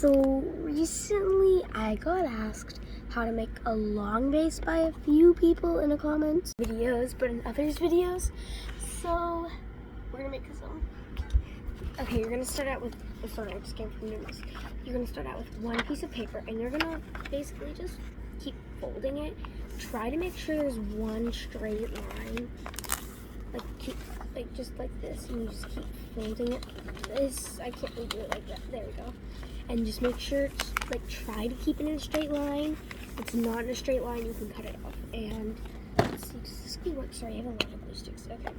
So recently I got asked how to make a long base by a few people in the comments videos, but in others videos. So we're gonna make some. Okay, you're gonna start out with, sorry, I just came from Numerous. You're gonna start out with one piece of paper and you're gonna basically just keep folding it. Try to make sure there's one straight line. Just like this, and you just keep folding it. I can't really do it like that. There we go. And just make sure, try to keep it in a straight line. If it's not in a straight line, you can cut it off. And let's see, does this glue work? Sorry, I have a lot of glue sticks. Okay.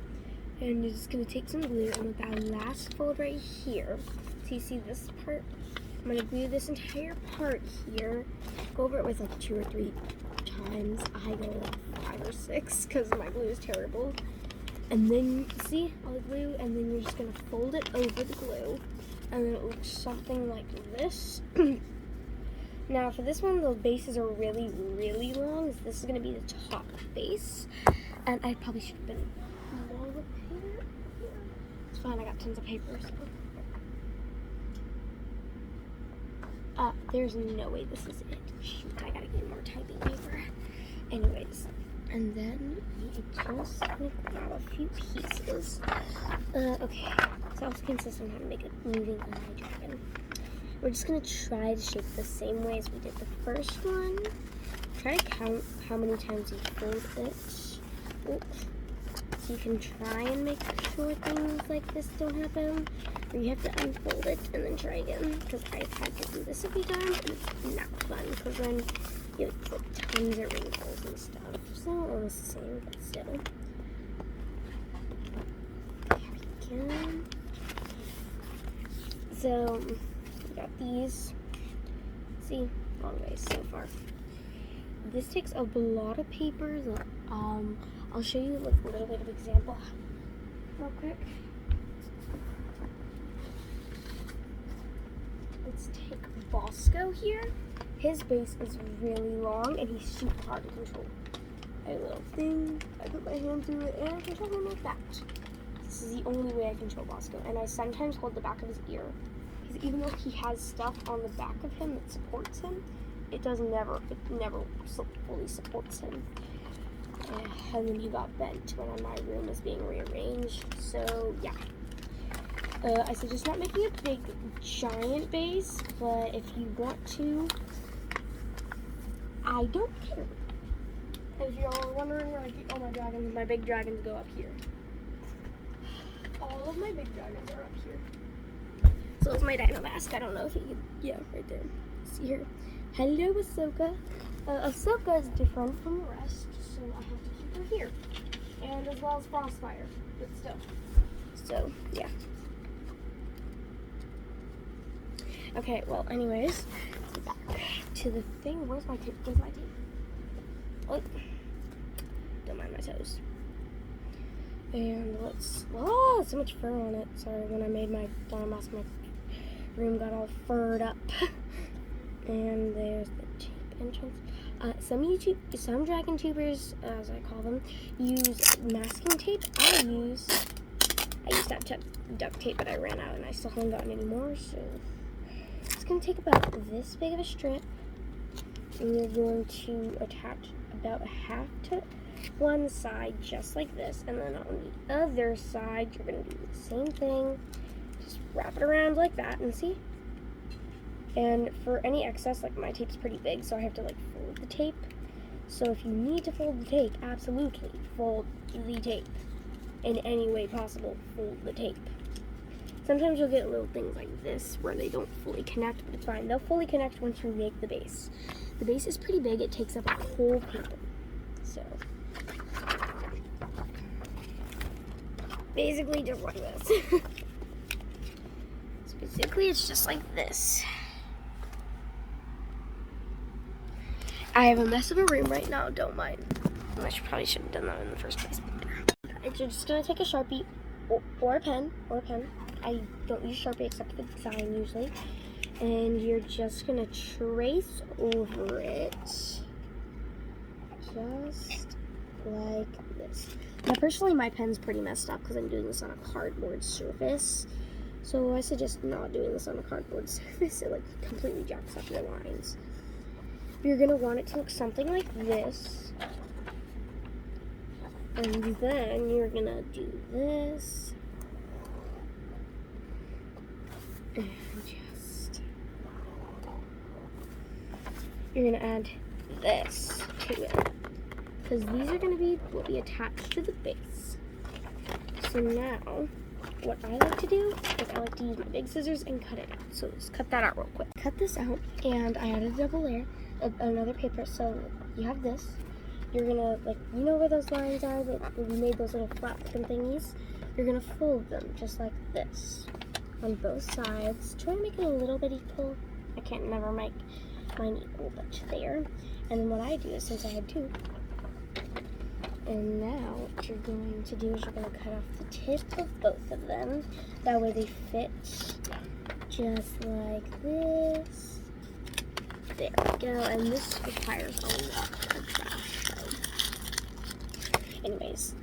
And you're just gonna take some glue, and with that last fold right here, so you see this part? I'm gonna glue this entire part here. Go over it with like 2 or 3 times. I go like 5 or 6 because my glue is terrible. And then, see all the glue, and then you're just gonna fold it over the glue, and then it looks something like this. Now for this one, the bases are really, really long. So this is gonna be the top base, and I probably should have been more with paper. It's fine, I got tons of paper. So. There's no way this is it. Shoot, I gotta get more typing paper. Anyways. And then I just gonna grab a few pieces. Okay, so I was consistent on how to make a moving eye dragon. We're just gonna try to shape the same way as we did the first one. Try to count how many times you fold it. Oops. So you can try and make sure things like this don't happen. Or you have to unfold it and then try again. Because I've had to do this a few times and it's not fun. Because then you have tons of wrinkles and stuff. So almost the same, but still. There we go. So we got these. See, long ways so far. This takes a lot of papers. I'll show you like a little bit of example real quick. Let's take Bosco here. His base is really long and he's super hard to control. I have a little thing, I put my hand through it, and I control him like that. This is the only way I control Bosco, and I sometimes hold the back of his ear. Because even though he has stuff on the back of him that supports him, it never fully supports him. And then he got bent when my room was being rearranged, so yeah. I suggest not making a big, giant base, but if you want to, I don't care. If y'all are wondering where I keep all my dragons, my big dragons go up here. All of my big dragons are up here. So it's my dino mask. I don't know if you can, yeah, right there. See here. Hello, Ahsoka. Ahsoka is different from the rest, so I have to keep her here. And as well as Frostfire, but still. So, yeah. Okay, well, anyways, back to the thing. Where's my tape? Where's my tape? Oh, don't mind my toes. And let's, oh, so much fur on it. Sorry, when I made my dino mask, my room got all furred up. And there's the tape entrance. Some dragon tubers, as I call them, use masking tape. I used that duct tape, but I ran out and I still haven't gotten any more, so it's going to take about this big of a strip, and you're going to attach about a half to one side, just like this, and then on the other side, you're going to do the same thing. Just wrap it around like that, and see? And for any excess, like my tape's pretty big, so I have to like fold the tape. So if you need to fold the tape, absolutely fold the tape. In any way possible, fold the tape. Sometimes you'll get little things like this where they don't fully connect, but it's fine. They'll fully connect once you make the base. The base is pretty big. It takes up a whole paper. So, basically just like this. So basically it's just like this. I have a mess of a room right now, don't mind. I probably shouldn't have done that in the first place. You're just going to take a Sharpie or a pen. I don't use Sharpie except for the design usually. And you're just going to trace over it. Just like this. Now personally my pen's pretty messed up because I'm doing this on a cardboard surface. So I suggest not doing this on a cardboard surface. It like completely jacks up your lines. You're gonna want it to look something like this. And then you're gonna do this. And you're gonna add this to it. Because these are gonna will be attached to the base. So now, what I like to do is I like to use my big scissors and cut it out. So let's cut that out real quick. Cut this out, and I added a double layer of another paper. So you have this. You're gonna, like, you know where those lines are that we made those little flat looking thingies? You're gonna fold them just like this on both sides. Try to make it a little bit equal. I can't never make mine equal, but there. And then what I do is, since I had two, and now what you're going to do is you're going to cut off the tip of both of them. That way they fit just like this. There we go. And this requires a lot of trash. Anyways,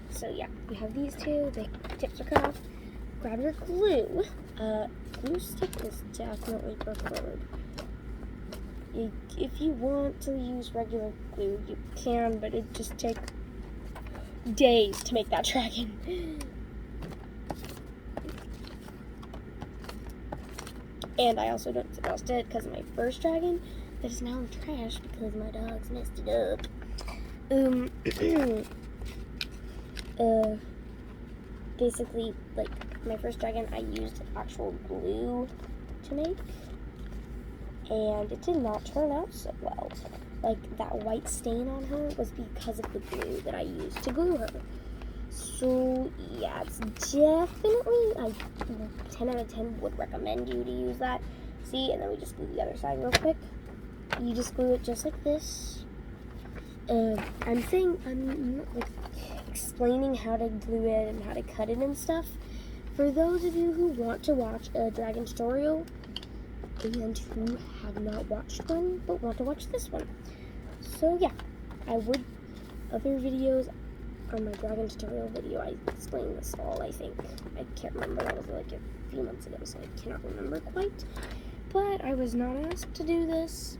so yeah, you have these two. The tips are cut off. Grab your glue. Glue stick is definitely preferred. If you want to use regular glue, you can, but it just takes days to make that dragon. And I also don't lost it because of my first dragon that is now in trash because my dogs messed it up. Basically, like, my first dragon, I used actual glue to make, and it did not turn out so well. Like, that white stain on her was because of the glue that I used to glue her. So, yeah, it's definitely, 10 out of 10 would recommend you to use that. See, and then we just glue the other side real quick. You just glue it just like this. I'm like explaining how to glue it and how to cut it and stuff. For those of you who want to watch a dragon tutorial and who have not watched one but want to watch this one. So yeah, other videos on my dragon tutorial video, I explained this all, I think. I can't remember, that was like a few months ago, so I cannot remember quite. But I was not asked to do this,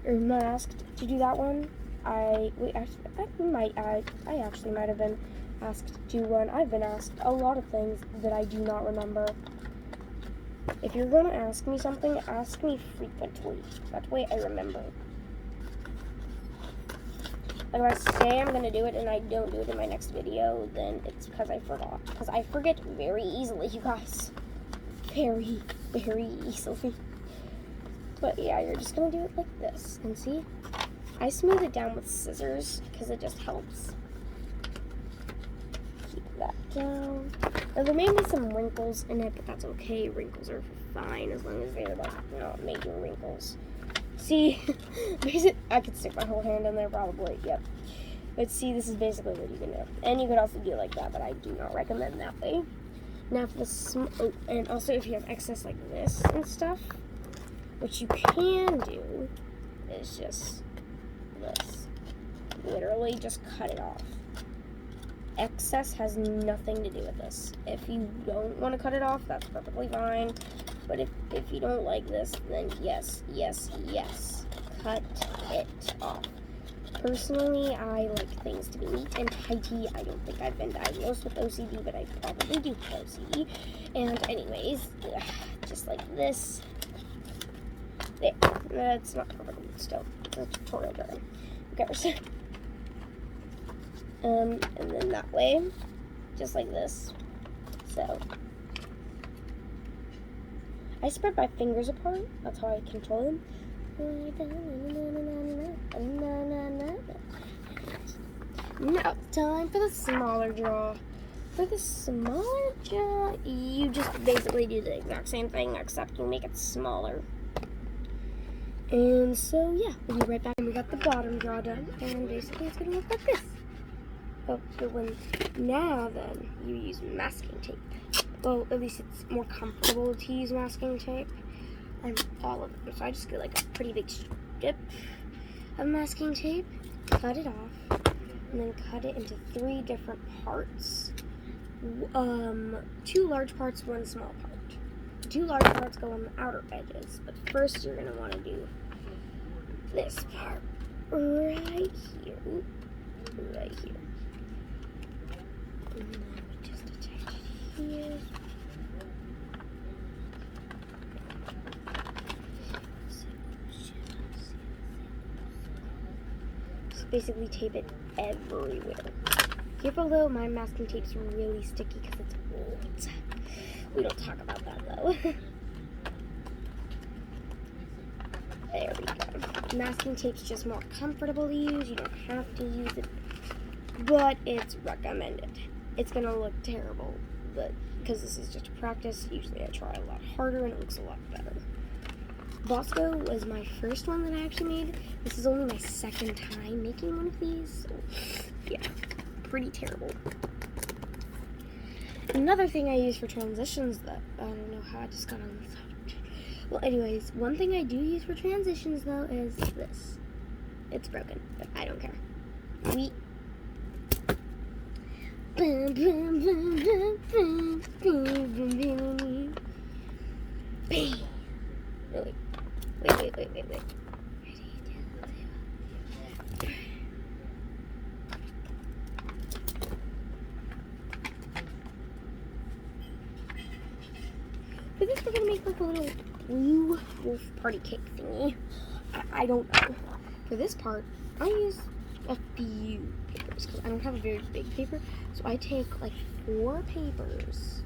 or not asked to do that one. I actually might have been asked to do one. I've been asked a lot of things that I do not remember. If you're going to ask me something, ask me frequently. That way I remember. Like, if I say I'm going to do it and I don't do it in my next video, then it's because I forgot. Because I forget very easily, you guys. Very, very easily. But yeah, you're just going to do it like this. And see? I smooth it down with scissors because it just helps. Keep that down. Now, there may be some wrinkles in it, but that's okay. Wrinkles are fine as long as they're like not major wrinkles. See, I could stick my whole hand in there probably. Yep. But see, this is basically what you can do. And you could also do it like that, but I do not recommend that way. Now for the and also if you have excess like this and stuff, what you can do is just this. Literally just cut it off. Excess has nothing to do with this. If you don't want to cut it off, that's perfectly fine. But if you don't like this, then yes, cut it off. Personally, I like things to be neat and tidy. I don't think I've been diagnosed with OCD, but I probably do have OCD. And anyways, just like this. There. That's not perfectly still. It's a tutorial drawing. Okay. And then that way, just like this. So, I spread my fingers apart. That's how I control them. Now, time for the smaller jaw. For the smaller jaw, you just basically do the exact same thing, except you make it smaller. And so, yeah, we'll be right back. And we got the bottom jaw done, and basically it's gonna look like this. Oh, but now then, you use masking tape. Well, at least it's more comfortable to use masking tape on all of them. So I just get like a pretty big strip of masking tape, cut it off, and then cut it into 3 different parts. 2 large parts, 1 small part. two large parts go on the outer edges, but first you're gonna want to do this part right here. Ooh, right here. And then we just attach it here. Just basically tape it everywhere. Careful though, my masking tape's really sticky because it's old. We don't talk about that though. There we go. Masking tape's just more comfortable to use. You don't have to use it, but it's recommended. It's gonna look terrible, but because this is just a practice, usually I try a lot harder and it looks a lot better. Bosco was my first one that I actually made. This is only my second time making one of these, so yeah, pretty terrible. Another thing I use for transitions that I don't know how I just got on this subject. Well, anyways, one thing I do use for transitions though is this. It's broken, but I don't care. Wait. For this, we're gonna make like a little blue wolf party cake thingy. I don't know. For this part, I use a few papers because I don't have a very big paper. So I take like 4 papers.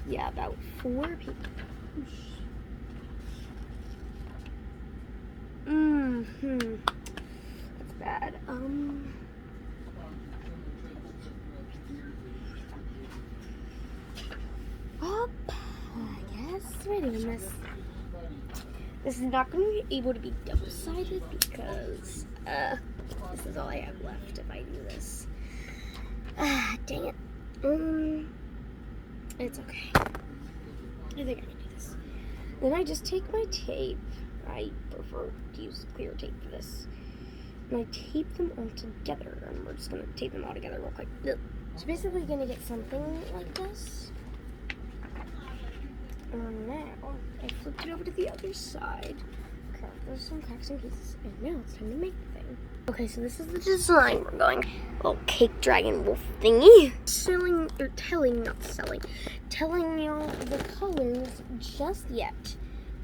Yeah, about 4 papers. That's bad. I guess we're doing this. This is not going to be able to be double-sided because this is all I have left if I do this. Dang it. It's okay. I think I can do this. Then I just take my tape. I prefer to use clear tape for this. And I tape them all together. And we're just going to tape them all together real quick. So basically going to get something like this. And now I flipped it over to the other side. There's some cracks and pieces. And now it's time to make the thing. Okay, so this is the design we're going. Little cake dragon wolf thingy. Telling y'all the colors just yet.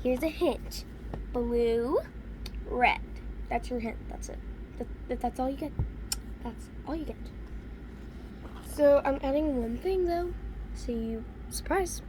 Here's a hint. Blue, red. That's your hint. That's it. That's all you get. That's all you get. So I'm adding one thing though. So surprise.